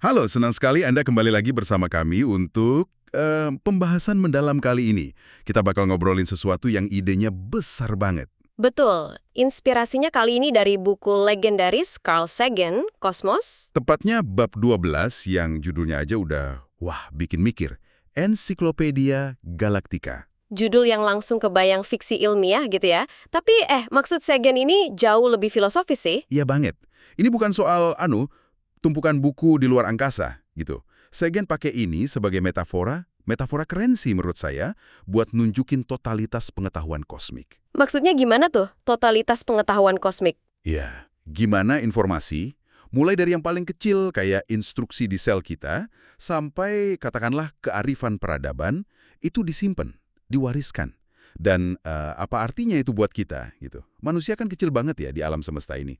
Halo, senang sekali Anda kembali lagi bersama kami untuk pembahasan mendalam kali ini. Kita bakal ngobrolin sesuatu yang idenya besar banget. Betul, inspirasinya kali ini dari buku legendaris Carl Sagan, Cosmos. Tepatnya bab 12 yang judulnya aja udah, wah, bikin mikir. Ensiklopedia Galactica. Judul yang langsung kebayang fiksi ilmiah gitu ya. Tapi maksud Sagan ini jauh lebih filosofis sih. Iya banget. Ini bukan soal, tumpukan buku di luar angkasa, gitu. Sagan pakai ini sebagai metafora keren sih menurut saya, buat nunjukin totalitas pengetahuan kosmik. Maksudnya gimana tuh, totalitas pengetahuan kosmik? Ya, gimana informasi, mulai dari yang paling kecil kayak instruksi di sel kita, sampai katakanlah kearifan peradaban, itu disimpan, diwariskan. Dan apa artinya itu buat kita? Gitu. Manusia kan kecil banget ya di alam semesta ini.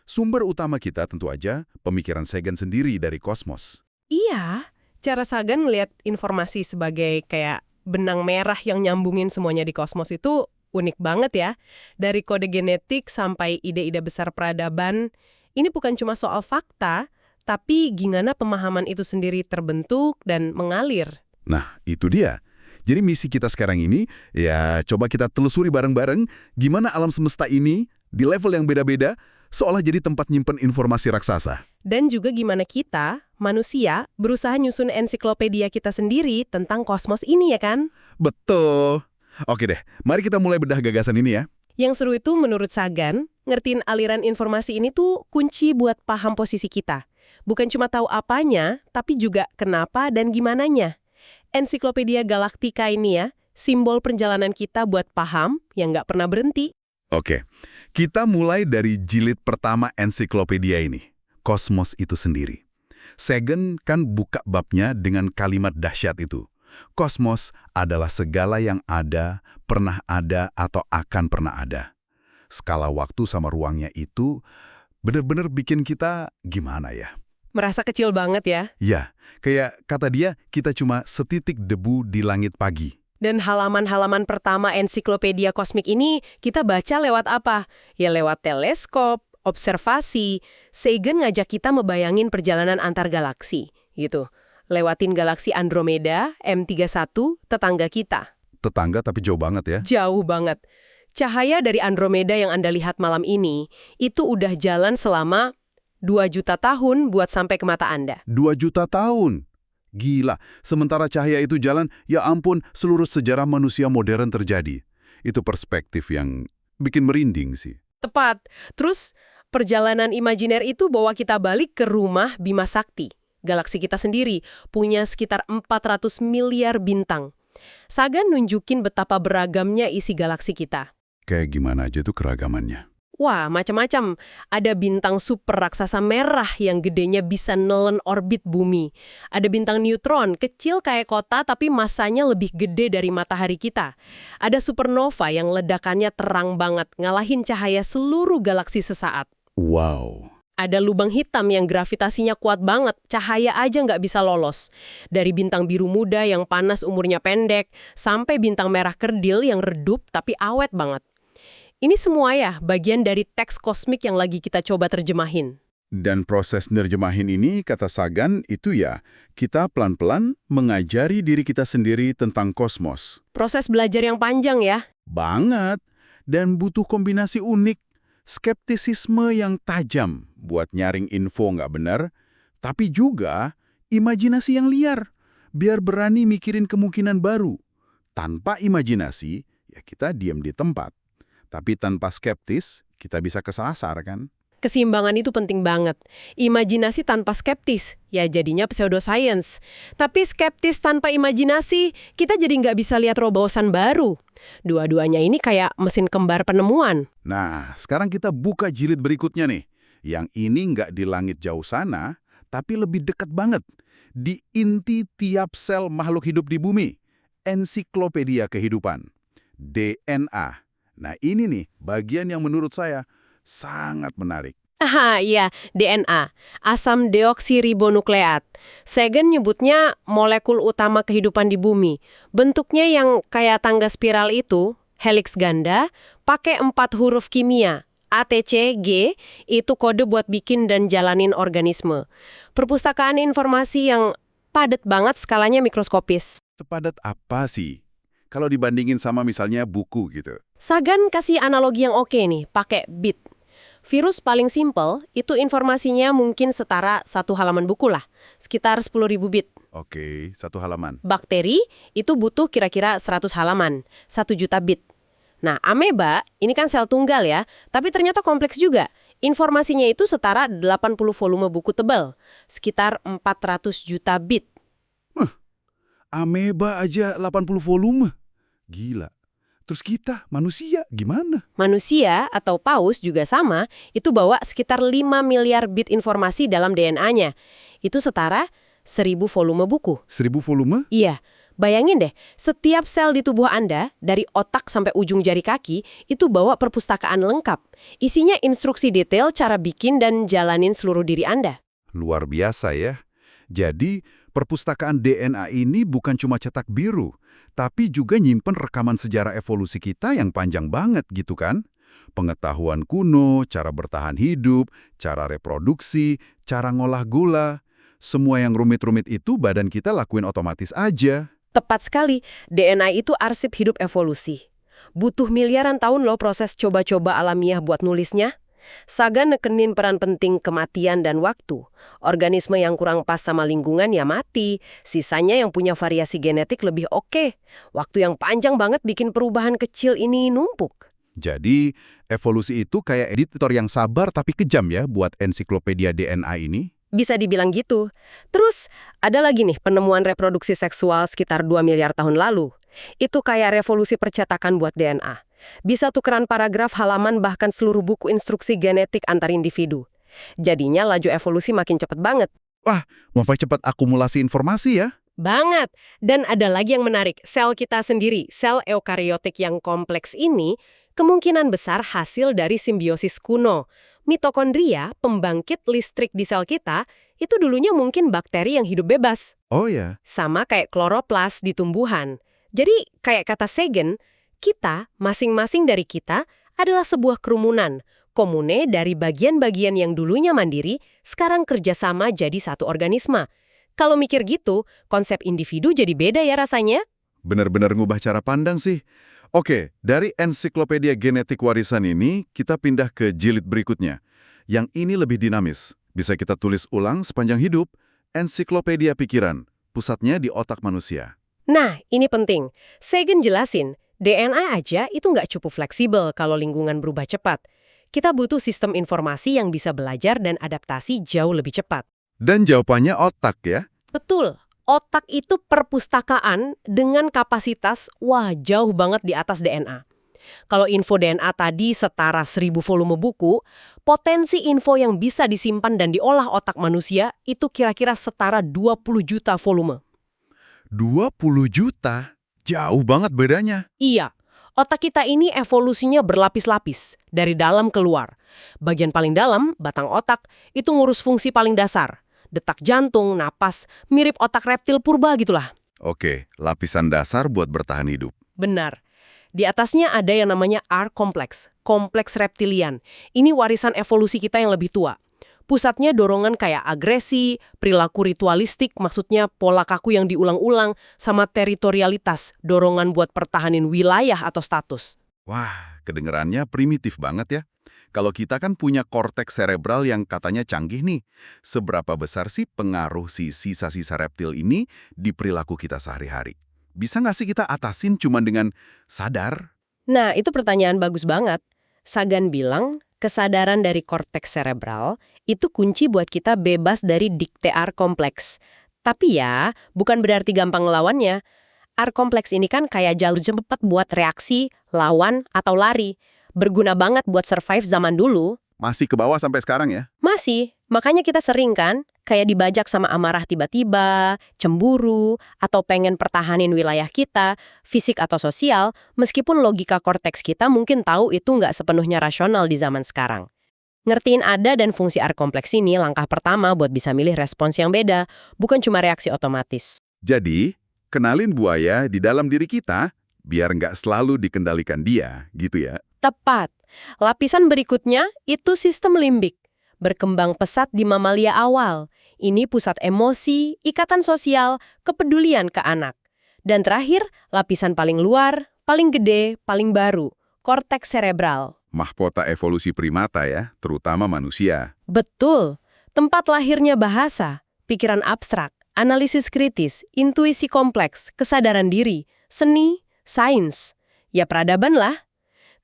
Sumber utama kita tentu aja pemikiran Sagan sendiri dari kosmos. Iya, cara Sagan melihat informasi sebagai kayak benang merah yang nyambungin semuanya di kosmos itu unik banget ya. Dari kode genetik sampai ide-ide besar peradaban, ini bukan cuma soal fakta, tapi gimana pemahaman itu sendiri terbentuk dan mengalir. Nah, itu dia. Jadi misi kita sekarang ini, ya coba kita telusuri bareng-bareng gimana alam semesta ini, di level yang beda-beda, seolah jadi tempat nyimpen informasi raksasa. Dan juga gimana kita, manusia, berusaha nyusun ensiklopedia kita sendiri tentang kosmos ini ya kan? Betul. Oke deh, mari kita mulai bedah gagasan ini ya. Yang seru itu menurut Sagan, ngertiin aliran informasi ini tuh kunci buat paham posisi kita. Bukan cuma tahu apanya, tapi juga kenapa dan gimananya. Ensiklopedia Galactica ini ya, simbol perjalanan kita buat paham yang nggak pernah berhenti. Oke, kita mulai dari jilid pertama ensiklopedia ini, kosmos itu sendiri. Sagan kan buka babnya dengan kalimat dahsyat itu. Kosmos adalah segala yang ada, pernah ada, atau akan pernah ada. Skala waktu sama ruangnya itu benar-benar bikin kita gimana ya? Merasa kecil banget ya. Ya, kayak kata dia, kita cuma setitik debu di langit pagi. Dan halaman-halaman pertama ensiklopedia kosmik ini kita baca lewat apa? Ya lewat teleskop, observasi. Sagan ngajak kita membayangin perjalanan antar galaksi, gitu. Lewatin galaksi Andromeda, M31, tetangga kita. Tetangga tapi jauh banget ya. Jauh banget. Cahaya dari Andromeda yang Anda lihat malam ini, itu udah jalan selama 2 juta tahun buat sampai ke mata Anda. 2 juta tahun. Gila, sementara cahaya itu jalan, ya ampun, seluruh sejarah manusia modern terjadi. Itu perspektif yang bikin merinding sih. Tepat. Terus, perjalanan imajiner itu bawa kita balik ke rumah Bima Sakti. Galaksi kita sendiri punya sekitar 400 miliar bintang. Sagan nunjukin betapa beragamnya isi galaksi kita. Kayak gimana aja tuh keragamannya. Wah, macam-macam. Ada bintang super raksasa merah yang gedenya bisa nelen orbit bumi. Ada bintang neutron, kecil kayak kota tapi masanya lebih gede dari matahari kita. Ada supernova yang ledakannya terang banget, ngalahin cahaya seluruh galaksi sesaat. Wow. Ada lubang hitam yang gravitasinya kuat banget, cahaya aja nggak bisa lolos. Dari bintang biru muda yang panas umurnya pendek, sampai bintang merah kerdil yang redup tapi awet banget. Ini semua ya bagian dari teks kosmik yang lagi kita coba terjemahin. Dan proses nerjemahin ini, kata Sagan, itu ya, kita pelan-pelan mengajari diri kita sendiri tentang kosmos. Proses belajar yang panjang ya. Banget. Dan butuh kombinasi unik. Skeptisisme yang tajam buat nyaring info nggak benar, tapi juga imajinasi yang liar, biar berani mikirin kemungkinan baru. Tanpa imajinasi, ya kita diam di tempat. Tapi tanpa skeptis, kita bisa kesasar kan? Keseimbangan itu penting banget. Imajinasi tanpa skeptis, ya jadinya pseudoscience. Tapi skeptis tanpa imajinasi, kita jadi nggak bisa lihat terobosan baru. Dua-duanya ini kayak mesin kembar penemuan. Nah, sekarang kita buka jilid berikutnya nih. Yang ini nggak di langit jauh sana, tapi lebih dekat banget. Di inti tiap sel makhluk hidup di bumi. Ensiklopedia kehidupan. DNA. Nah ini nih, bagian yang menurut saya sangat menarik. Iya, DNA, asam deoksiribonukleat. Sagan nyebutnya molekul utama kehidupan di bumi. Bentuknya yang kayak tangga spiral itu, helix ganda, pakai 4 huruf kimia, ATCG itu kode buat bikin dan jalanin organisme. Perpustakaan informasi yang padat banget, skalanya mikroskopis. Sepadat apa sih? Kalau dibandingin sama misalnya buku gitu. Sagan kasih analogi yang oke nih, pakai bit. Virus paling simpel itu informasinya mungkin setara satu halaman buku lah, sekitar 10.000 bit. Oke, satu halaman. Bakteri itu butuh kira-kira 100 halaman, 1 juta bit. Nah, ameba ini kan sel tunggal ya, tapi ternyata kompleks juga. Informasinya itu setara 80 volume buku tebal, sekitar 400 juta bit. Ameba aja 80 volume. Gila. Terus kita, manusia, gimana? Manusia atau paus juga sama, itu bawa sekitar 5 miliar bit informasi dalam DNA-nya. Itu setara 1000 volume buku. 1000 volume? Iya, bayangin deh, setiap sel di tubuh Anda, dari otak sampai ujung jari kaki, itu bawa perpustakaan lengkap. Isinya instruksi detail cara bikin dan jalanin seluruh diri Anda. Luar biasa ya. Jadi, perpustakaan DNA ini bukan cuma cetak biru, tapi juga nyimpen rekaman sejarah evolusi kita yang panjang banget gitu kan? Pengetahuan kuno, cara bertahan hidup, cara reproduksi, cara ngolah gula. Semua yang rumit-rumit itu badan kita lakuin otomatis aja. Tepat sekali, DNA itu arsip hidup evolusi. Butuh miliaran tahun loh proses coba-coba alamiah buat nulisnya. Sagan nekenin peran penting kematian dan waktu. Organisme yang kurang pas sama lingkungan ya mati. Sisanya yang punya variasi genetik lebih oke. Waktu yang panjang banget bikin perubahan kecil ini numpuk. Jadi, evolusi itu kayak editor yang sabar tapi kejam ya buat ensiklopedia DNA ini. Bisa dibilang gitu. Terus, ada lagi nih penemuan reproduksi seksual sekitar 2 miliar tahun lalu. Itu kayak revolusi percetakan buat DNA. Bisa tukeran paragraf halaman bahkan seluruh buku instruksi genetik antar individu. Jadinya laju evolusi makin cepet banget. Wah, mau cepat akumulasi informasi ya? Banget. Dan ada lagi yang menarik, sel kita sendiri, sel eukariotik yang kompleks ini, kemungkinan besar hasil dari simbiosis kuno. Mitokondria, pembangkit listrik di sel kita, itu dulunya mungkin bakteri yang hidup bebas. Oh ya. Sama kayak kloroplas di tumbuhan. Jadi, kayak kata Sagan, kita, masing-masing dari kita, adalah sebuah kerumunan, komune dari bagian-bagian yang dulunya mandiri, sekarang kerjasama jadi satu organisme. Kalau mikir gitu, konsep individu jadi beda ya rasanya. Benar-benar ngubah cara pandang sih. Oke, dari ensiklopedia genetik warisan ini, kita pindah ke jilid berikutnya. Yang ini lebih dinamis. Bisa kita tulis ulang sepanjang hidup, ensiklopedia pikiran, pusatnya di otak manusia. Nah, ini penting. Sagan jelasin, DNA aja itu nggak cukup fleksibel kalau lingkungan berubah cepat. Kita butuh sistem informasi yang bisa belajar dan adaptasi jauh lebih cepat. Dan jawabannya otak ya? Betul. Otak itu perpustakaan dengan kapasitas, jauh banget di atas DNA. Kalau info DNA tadi setara 1000 volume buku, potensi info yang bisa disimpan dan diolah otak manusia itu kira-kira setara 20 juta volume. 20 juta? Jauh banget bedanya. Iya, otak kita ini evolusinya berlapis-lapis, dari dalam keluar. Bagian paling dalam, batang otak, itu ngurus fungsi paling dasar. Detak jantung, napas, mirip otak reptil purba gitulah. Oke, lapisan dasar buat bertahan hidup. Benar. Di atasnya ada yang namanya R-kompleks, kompleks reptilian. Ini warisan evolusi kita yang lebih tua. Pusatnya dorongan kayak agresi, perilaku ritualistik, maksudnya pola kaku yang diulang-ulang, sama teritorialitas, dorongan buat pertahanin wilayah atau status. Wah, kedengerannya primitif banget ya. Kalau kita kan punya korteks cerebral yang katanya canggih nih. Seberapa besar sih pengaruh si sisa-sisa reptil ini di perilaku kita sehari-hari? Bisa nggak sih kita atasin cuma dengan sadar? Nah, itu pertanyaan bagus banget. Sagan bilang, kesadaran dari korteks cerebral itu kunci buat kita bebas dari dikte R-kompleks. Tapi ya, bukan berarti gampang ngelawannya. R-kompleks ini kan kayak jalur cepat buat reaksi, lawan, atau lari. Berguna banget buat survive zaman dulu. Masih ke bawah sampai sekarang ya? Masih. Makanya kita sering kan, kayak dibajak sama amarah tiba-tiba, cemburu, atau pengen pertahanin wilayah kita, fisik atau sosial, meskipun logika korteks kita mungkin tahu itu nggak sepenuhnya rasional di zaman sekarang. Ngertiin ada dan fungsi R-kompleks ini langkah pertama buat bisa milih respons yang beda, bukan cuma reaksi otomatis. Jadi, kenalin buaya di dalam diri kita, biar nggak selalu dikendalikan dia, gitu ya? Tepat. Lapisan berikutnya itu sistem limbik. Berkembang pesat di mamalia awal. Ini pusat emosi, ikatan sosial, kepedulian ke anak. Dan terakhir, lapisan paling luar, paling gede, paling baru, korteks serebral. Mahkota evolusi primata ya, terutama manusia. Betul. Tempat lahirnya bahasa, pikiran abstrak, analisis kritis, intuisi kompleks, kesadaran diri, seni, sains. Ya peradaban lah.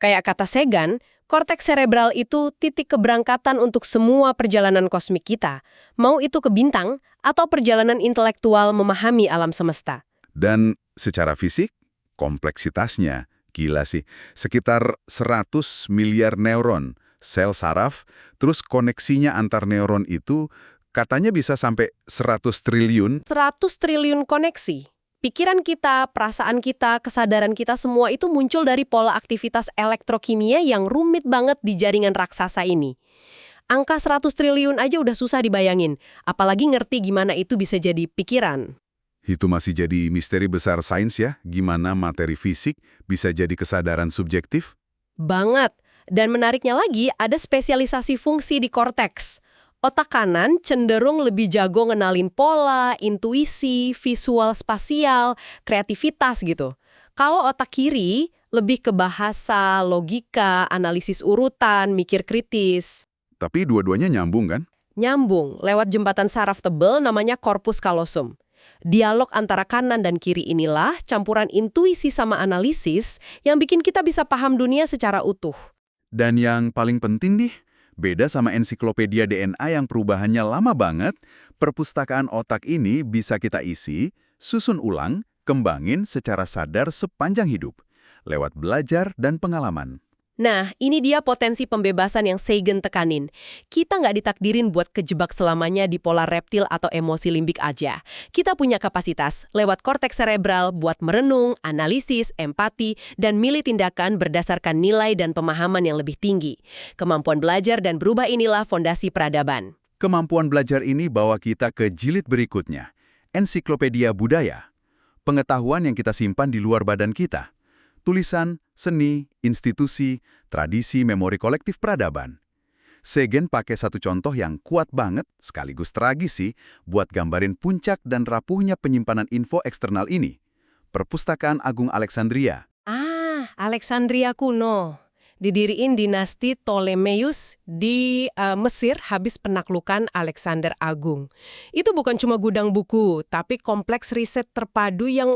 Kayak kata Sagan, korteks serebral itu titik keberangkatan untuk semua perjalanan kosmik kita. Mau itu ke bintang atau perjalanan intelektual memahami alam semesta. Dan secara fisik, kompleksitasnya gila sih. Sekitar 100 miliar neuron, sel saraf, terus koneksinya antar neuron itu katanya bisa sampai 100 triliun. 100 triliun koneksi. Pikiran kita, perasaan kita, kesadaran kita semua itu muncul dari pola aktivitas elektrokimia yang rumit banget di jaringan raksasa ini. Angka 100 triliun aja udah susah dibayangin, apalagi ngerti gimana itu bisa jadi pikiran. Itu masih jadi misteri besar sains ya, gimana materi fisik bisa jadi kesadaran subjektif? Banget. Dan menariknya lagi, ada spesialisasi fungsi di korteks. Otak kanan cenderung lebih jago ngenalin pola, intuisi, visual spasial, kreativitas gitu. Kalau otak kiri lebih ke bahasa, logika, analisis urutan, mikir kritis. Tapi dua-duanya nyambung kan? Nyambung lewat jembatan saraf tebal namanya corpus callosum. Dialog antara kanan dan kiri inilah campuran intuisi sama analisis yang bikin kita bisa paham dunia secara utuh. Dan yang paling penting nih, beda sama ensiklopedia DNA yang perubahannya lama banget, perpustakaan otak ini bisa kita isi, susun ulang, kembangin secara sadar sepanjang hidup, lewat belajar dan pengalaman. Nah, ini dia potensi pembebasan yang Sagan tekanin. Kita nggak ditakdirin buat kejebak selamanya di pola reptil atau emosi limbik aja. Kita punya kapasitas lewat korteks serebral buat merenung, analisis, empati, dan milih tindakan berdasarkan nilai dan pemahaman yang lebih tinggi. Kemampuan belajar dan berubah inilah fondasi peradaban. Kemampuan belajar ini bawa kita ke jilid berikutnya, ensiklopedia budaya. Pengetahuan yang kita simpan di luar badan kita. Tulisan, seni, institusi, tradisi memori kolektif peradaban. Sagan pakai satu contoh yang kuat banget, sekaligus tragis sih, buat gambarin puncak dan rapuhnya penyimpanan info eksternal ini. Perpustakaan Agung Alexandria. Alexandria kuno. Didiriin dinasti Ptolemeus di Mesir habis penaklukan Alexander Agung. Itu bukan cuma gudang buku, tapi kompleks riset terpadu yang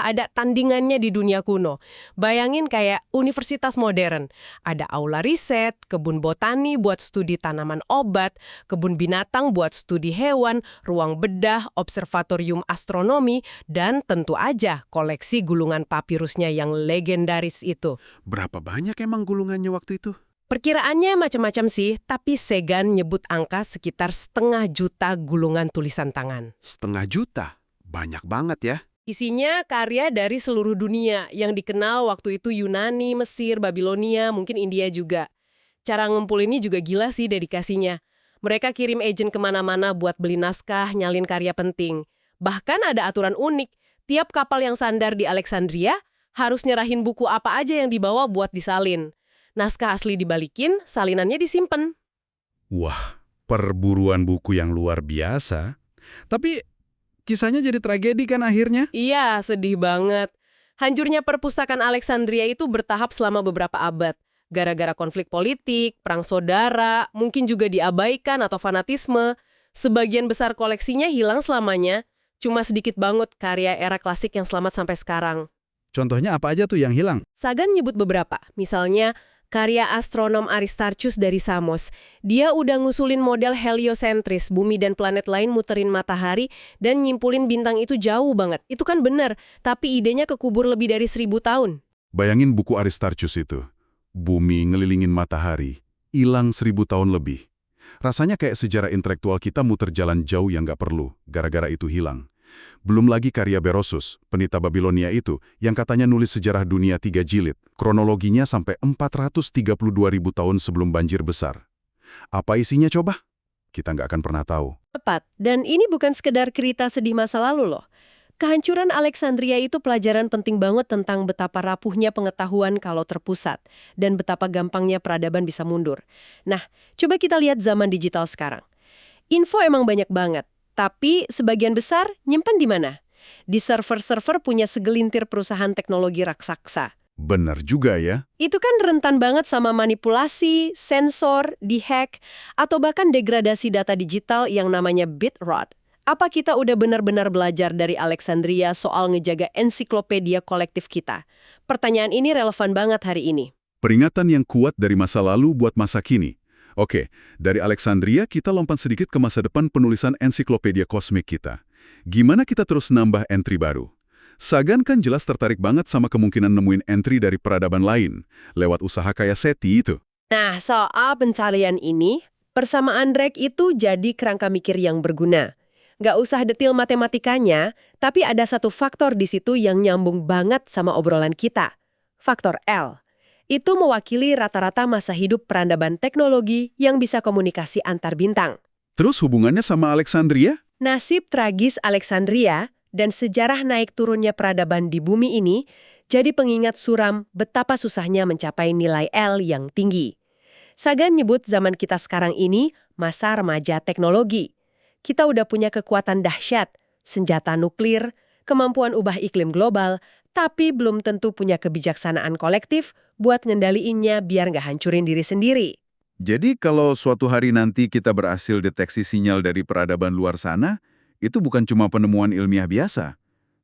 ada tandingannya di dunia kuno. Bayangin kayak universitas modern. Ada aula riset, kebun botani buat studi tanaman obat, kebun binatang buat studi hewan, ruang bedah, observatorium astronomi, dan tentu aja koleksi gulungan papirusnya yang legendaris itu. Berapa banyak emang gulungannya waktu itu? Perkiraannya macam-macam sih, tapi Sagan nyebut angka sekitar 500 juta gulungan tulisan tangan. 500 juta? Banyak banget ya. Isinya karya dari seluruh dunia yang dikenal waktu itu Yunani, Mesir, Babilonia, mungkin India juga. Cara ngumpul ini juga gila sih dedikasinya. Mereka kirim agen kemana-mana buat beli naskah, nyalin karya penting. Bahkan ada aturan unik, tiap kapal yang sandar di Alexandria harus nyerahin buku apa aja yang dibawa buat disalin. Naskah asli dibalikin, salinannya disimpan. Wah, perburuan buku yang luar biasa. Tapi kisahnya jadi tragedi kan akhirnya? Iya, sedih banget. Hancurnya perpustakaan Alexandria itu bertahap selama beberapa abad. Gara-gara konflik politik, perang saudara, mungkin juga diabaikan atau fanatisme. Sebagian besar koleksinya hilang selamanya. Cuma sedikit banget karya era klasik yang selamat sampai sekarang. Contohnya apa aja tuh yang hilang? Sagan nyebut beberapa, misalnya karya astronom Aristarchus dari Samos. Dia udah ngusulin model heliosentris, bumi dan planet lain muterin matahari, dan nyimpulin bintang itu jauh banget. Itu kan benar, tapi idenya kekubur lebih dari 1000 tahun. Bayangin buku Aristarchus itu. Bumi ngelilingin matahari, hilang 1000 tahun lebih. Rasanya kayak sejarah intelektual kita muter jalan jauh yang nggak perlu, gara-gara itu hilang. Belum lagi karya Berosus, penita Babilonia itu, yang katanya nulis sejarah dunia 3 jilid. Kronologinya sampai 432.000 tahun sebelum banjir besar. Apa isinya coba? Kita nggak akan pernah tahu. Tepat, dan ini bukan sekedar cerita sedih masa lalu loh. Kehancuran Alexandria itu pelajaran penting banget tentang betapa rapuhnya pengetahuan kalau terpusat, dan betapa gampangnya peradaban bisa mundur. Nah, coba kita lihat zaman digital sekarang. Info emang banyak banget, tapi sebagian besar nyimpen di mana? Di server-server punya segelintir perusahaan teknologi raksasa. Benar juga ya. Itu kan rentan banget sama manipulasi, sensor, dihack, atau bahkan degradasi data digital yang namanya bit rot. Apa kita udah benar-benar belajar dari Alexandria soal ngejaga ensiklopedia kolektif kita? Pertanyaan ini relevan banget hari ini. Peringatan yang kuat dari masa lalu buat masa kini. Oke, dari Alexandria kita lompat sedikit ke masa depan penulisan ensiklopedia kosmik kita. Gimana kita terus nambah entry baru? Sagan kan jelas tertarik banget sama kemungkinan nemuin entry dari peradaban lain, lewat usaha kayak SETI itu. Nah, soal pencarian ini, persamaan Drake itu jadi kerangka mikir yang berguna. Nggak usah detail matematikanya, tapi ada satu faktor di situ yang nyambung banget sama obrolan kita. Faktor L. Itu mewakili rata-rata masa hidup peradaban teknologi yang bisa komunikasi antar bintang. Terus hubungannya sama Alexandria? Nasib tragis Alexandria dan sejarah naik turunnya peradaban di bumi ini jadi pengingat suram betapa susahnya mencapai nilai L yang tinggi. Sagan nyebut zaman kita sekarang ini masa remaja teknologi. Kita udah punya kekuatan dahsyat, senjata nuklir, kemampuan ubah iklim global, tapi belum tentu punya kebijaksanaan kolektif buat ngendaliinnya biar nggak hancurin diri sendiri. Jadi kalau suatu hari nanti kita berhasil deteksi sinyal dari peradaban luar sana, itu bukan cuma penemuan ilmiah biasa,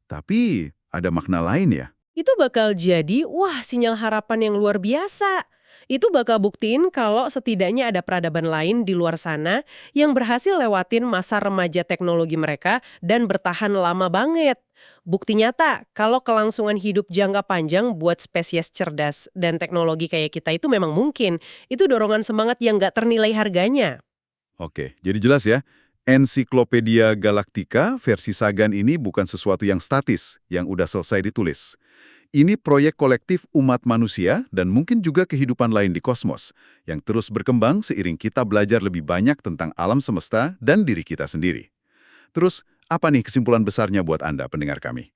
tapi ada makna lain ya? Itu bakal jadi, wah, sinyal harapan yang luar biasa. Itu bakal buktiin kalau setidaknya ada peradaban lain di luar sana yang berhasil lewatin masa remaja teknologi mereka dan bertahan lama banget. Bukti nyata kalau kelangsungan hidup jangka panjang buat spesies cerdas dan teknologi kayak kita itu memang mungkin. Itu dorongan semangat yang nggak ternilai harganya. Oke, jadi jelas ya, Ensiklopedia Galactica versi Sagan ini bukan sesuatu yang statis, yang udah selesai ditulis. Ini proyek kolektif umat manusia dan mungkin juga kehidupan lain di kosmos, yang terus berkembang seiring kita belajar lebih banyak tentang alam semesta dan diri kita sendiri. Terus, apa nih kesimpulan besarnya buat Anda, pendengar kami?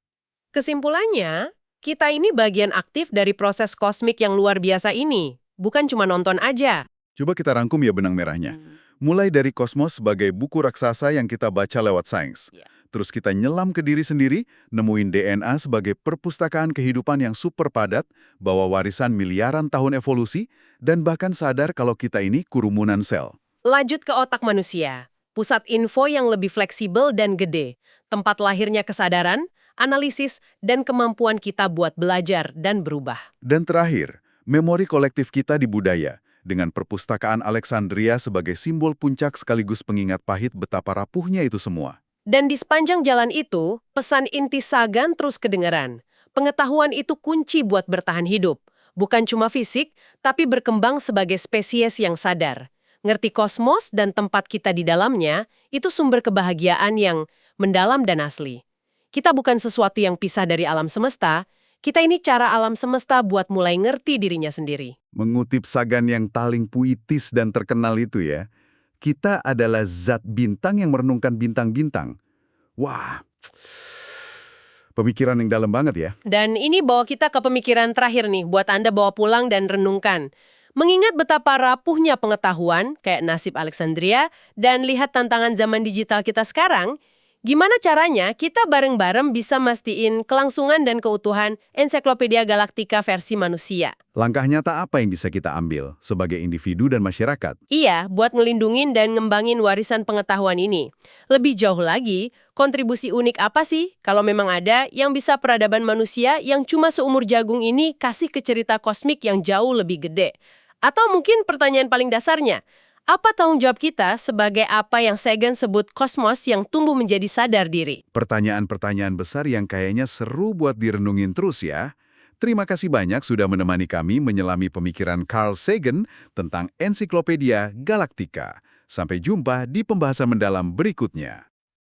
Kesimpulannya, kita ini bagian aktif dari proses kosmik yang luar biasa ini. Bukan cuma nonton aja. Coba kita rangkum ya benang merahnya. Mulai dari kosmos sebagai buku raksasa yang kita baca lewat sains. Terus kita nyelam ke diri sendiri, nemuin DNA sebagai perpustakaan kehidupan yang super padat, bawa warisan miliaran tahun evolusi, dan bahkan sadar kalau kita ini kerumunan sel. Lanjut ke otak manusia. Pusat info yang lebih fleksibel dan gede. Tempat lahirnya kesadaran, analisis, dan kemampuan kita buat belajar dan berubah. Dan terakhir, memori kolektif kita di budaya, dengan perpustakaan Alexandria sebagai simbol puncak sekaligus pengingat pahit betapa rapuhnya itu semua. Dan di sepanjang jalan itu, pesan inti Sagan terus kedengaran. Pengetahuan itu kunci buat bertahan hidup. Bukan cuma fisik, tapi berkembang sebagai spesies yang sadar. Ngerti kosmos dan tempat kita di dalamnya, itu sumber kebahagiaan yang mendalam dan asli. Kita bukan sesuatu yang pisah dari alam semesta, kita ini cara alam semesta buat mulai ngerti dirinya sendiri. Mengutip Sagan yang paling puitis dan terkenal itu ya, kita adalah zat bintang yang merenungkan bintang-bintang. Wah, pemikiran yang dalam banget ya. Dan ini bawa kita ke pemikiran terakhir nih, buat Anda bawa pulang dan renungkan. Mengingat betapa rapuhnya pengetahuan, kayak nasib Alexandria, dan lihat tantangan zaman digital kita sekarang, gimana caranya kita bareng-bareng bisa mastiin kelangsungan dan keutuhan Ensiklopedia Galactica versi manusia? Langkah nyata apa yang bisa kita ambil sebagai individu dan masyarakat? Iya, buat ngelindungin dan ngembangin warisan pengetahuan ini. Lebih jauh lagi, kontribusi unik apa sih kalau memang ada yang bisa peradaban manusia yang cuma seumur jagung ini kasih ke cerita kosmik yang jauh lebih gede? Atau mungkin pertanyaan paling dasarnya, apa tanggung jawab kita sebagai apa yang Sagan sebut kosmos yang tumbuh menjadi sadar diri? Pertanyaan-pertanyaan besar yang kayaknya seru buat direnungin terus ya. Terima kasih banyak sudah menemani kami menyelami pemikiran Carl Sagan tentang Ensiklopedia Galactica. Sampai jumpa di pembahasan mendalam berikutnya.